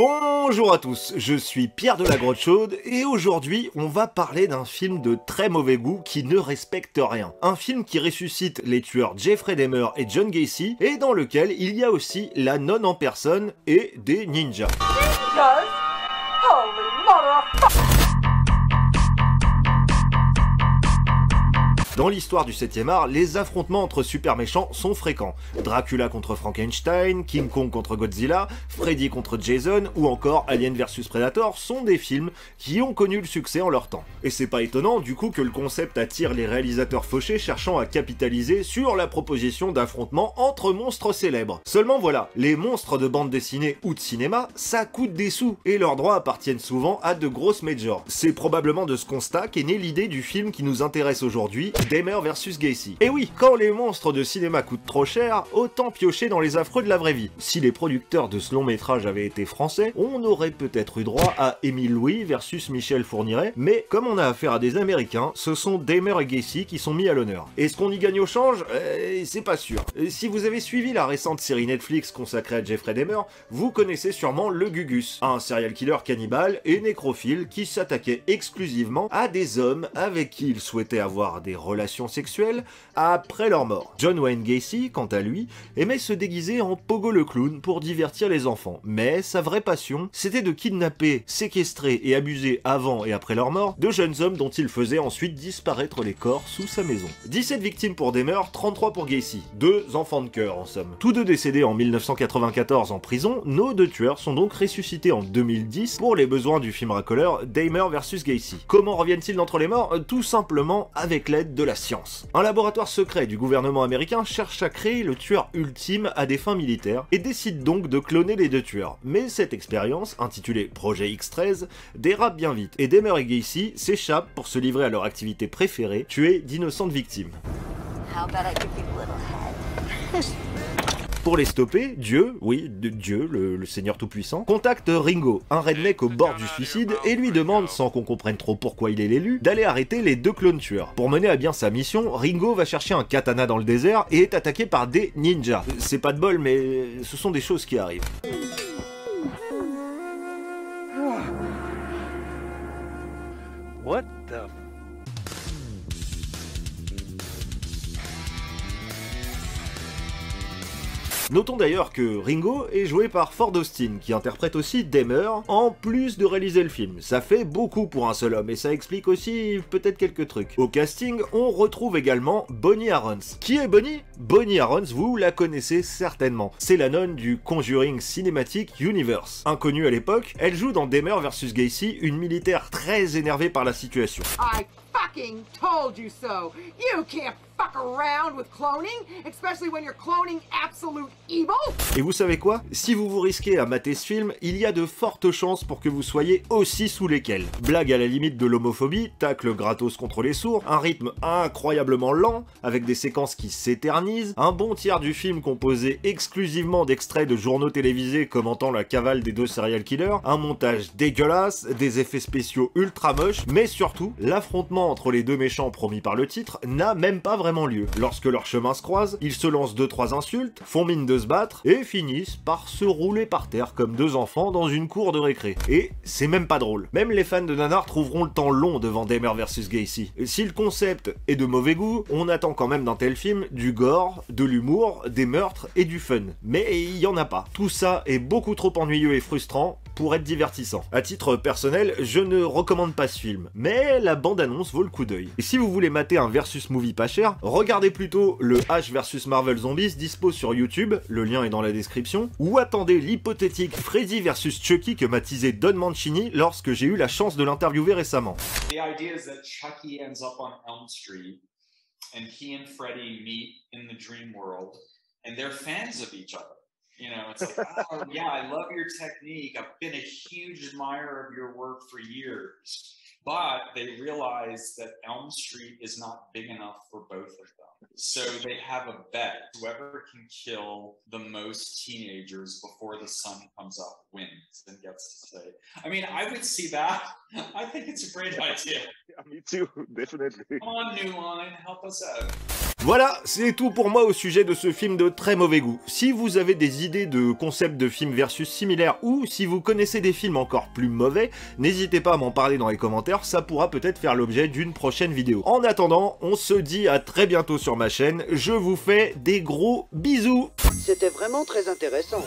Bonjour à tous, je suis Pierre de la Grotte Chaude et aujourd'hui on va parler d'un film de très mauvais goût qui ne respecte rien. Un film qui ressuscite les tueurs Jeffrey Dahmer et John Gacy et dans lequel il y a aussi la nonne en personne et des ninjas. Holy mother. Dans l'histoire du 7e art, les affrontements entre super méchants sont fréquents. Dracula contre Frankenstein, King Kong contre Godzilla, Freddy contre Jason ou encore Alien vs Predator sont des films qui ont connu le succès en leur temps. Et c'est pas étonnant du coup que le concept attire les réalisateurs fauchés cherchant à capitaliser sur la proposition d'affrontements entre monstres célèbres. Seulement voilà, les monstres de bande dessinée ou de cinéma, ça coûte des sous et leurs droits appartiennent souvent à de grosses majors. C'est probablement de ce constat qu'est née l'idée du film qui nous intéresse aujourd'hui, Dahmer vs Gacy. Et oui, quand les monstres de cinéma coûtent trop cher, autant piocher dans les affreux de la vraie vie. Si les producteurs de ce long métrage avaient été français, on aurait peut-être eu droit à Émile Louis versus Michel Fourniret, mais comme on a affaire à des Américains, ce sont Dahmer et Gacy qui sont mis à l'honneur. Est-ce qu'on y gagne au change? C'est pas sûr. Si vous avez suivi la récente série Netflix consacrée à Jeffrey Dahmer, vous connaissez sûrement le Gugus, un serial killer cannibale et nécrophile qui s'attaquait exclusivement à des hommes avec qui il souhaitait avoir des relations sexuelles après leur mort. John Wayne Gacy, quant à lui, aimait se déguiser en Pogo le clown pour divertir les enfants, mais sa vraie passion, c'était de kidnapper, séquestrer et abuser avant et après leur mort de jeunes hommes dont il faisait ensuite disparaître les corps sous sa maison. 17 victimes pour Dahmer, 33 pour Gacy, deux enfants de cœur en somme. Tous deux décédés en 1994 en prison, nos deux tueurs sont donc ressuscités en 2010 pour les besoins du film racoleur Dahmer vs Gacy. Comment reviennent-ils d'entre les morts? Tout simplement avec l'aide de la science. Un laboratoire secret du gouvernement américain cherche à créer le tueur ultime à des fins militaires et décide donc de cloner les deux tueurs. Mais cette expérience, intitulée Projet X13, dérape bien vite et Dahmer et Gacy s'échappent pour se livrer à leur activité préférée, tuer d'innocentes victimes. How about I give you a little head? Pour les stopper, Dieu, oui, Dieu, le Seigneur Tout-Puissant, contacte Ringo, un redneck au bord du suicide, et lui demande, sans qu'on comprenne trop pourquoi il est l'élu, d'aller arrêter les deux clones tueurs. Pour mener à bien sa mission, Ringo va chercher un katana dans le désert et est attaqué par des ninjas. C'est pas de bol, mais ce sont des choses qui arrivent. What the... Notons d'ailleurs que Ringo est joué par Ford Austin, qui interprète aussi Dahmer, en plus de réaliser le film. Ça fait beaucoup pour un seul homme, et ça explique aussi peut-être quelques trucs. Au casting, on retrouve également Bonnie Arons. Qui est Bonnie? Bonnie Arons, vous la connaissez certainement. C'est la nonne du Conjuring Cinematic Universe. Inconnue à l'époque, elle joue dans Dahmer vs Gacy, une militaire très énervée par la situation. I fucking told you so! You can't fuck around with cloning, especially when you're cloning absolute evil! Et vous savez quoi? Si vous vous risquez à mater ce film, il y a de fortes chances pour que vous soyez aussi sous lesquels. Blague à la limite de l'homophobie, tacle gratos contre les sourds, un rythme incroyablement lent, avec des séquences qui s'éternisent, un bon tiers du film composé exclusivement d'extraits de journaux télévisés commentant la cavale des deux serial killers, un montage dégueulasse, des effets spéciaux ultra moches, mais surtout, l'affrontement entre les deux méchants promis par le titre n'a même pas vraiment lieu. Lorsque leurs chemins se croisent, ils se lancent 2-3 insultes, font mine de se battre, et finissent par se rouler par terre comme deux enfants dans une cour de récré. Et c'est même pas drôle. Même les fans de nanar trouveront le temps long devant Dahmer vs Gacy. Si le concept est de mauvais goût, on attend quand même d'un tel film du gore, de l'humour, des meurtres et du fun. Mais il y en a pas. Tout ça est beaucoup trop ennuyeux et frustrant pour être divertissant. À titre personnel, je ne recommande pas ce film, mais la bande-annonce vaut le coup d'œil. Et si vous voulez mater un versus movie pas cher, regardez plutôt le H vs Marvel Zombies dispo sur YouTube, le lien est dans la description, ou attendez l'hypothétique Freddy vs Chucky que m'a teasé Don Mancini lorsque j'ai eu la chance de l'interviewer récemment. The idea is that Chucky ends up on Elm Street and he and Freddy meet in the dream world and they're fans of each other. You know, it's like, oh yeah, I love your technique. I've been a huge admirer of your work for years. But they realize that Elm Street is not big enough for both of them. So they have a bet. Whoever can kill the most teenagers before the sun comes up wins and gets to stay. I mean, I would see that. I think it's a great idea. me too, definitely. Come on, New Line, help us out. Voilà, c'est tout pour moi au sujet de ce film de très mauvais goût. Si vous avez des idées de concepts de films versus similaires ou si vous connaissez des films encore plus mauvais, n'hésitez pas à m'en parler dans les commentaires, ça pourra peut-être faire l'objet d'une prochaine vidéo. En attendant, on se dit à très bientôt sur ma chaîne, je vous fais des gros bisous. C'était vraiment très intéressant.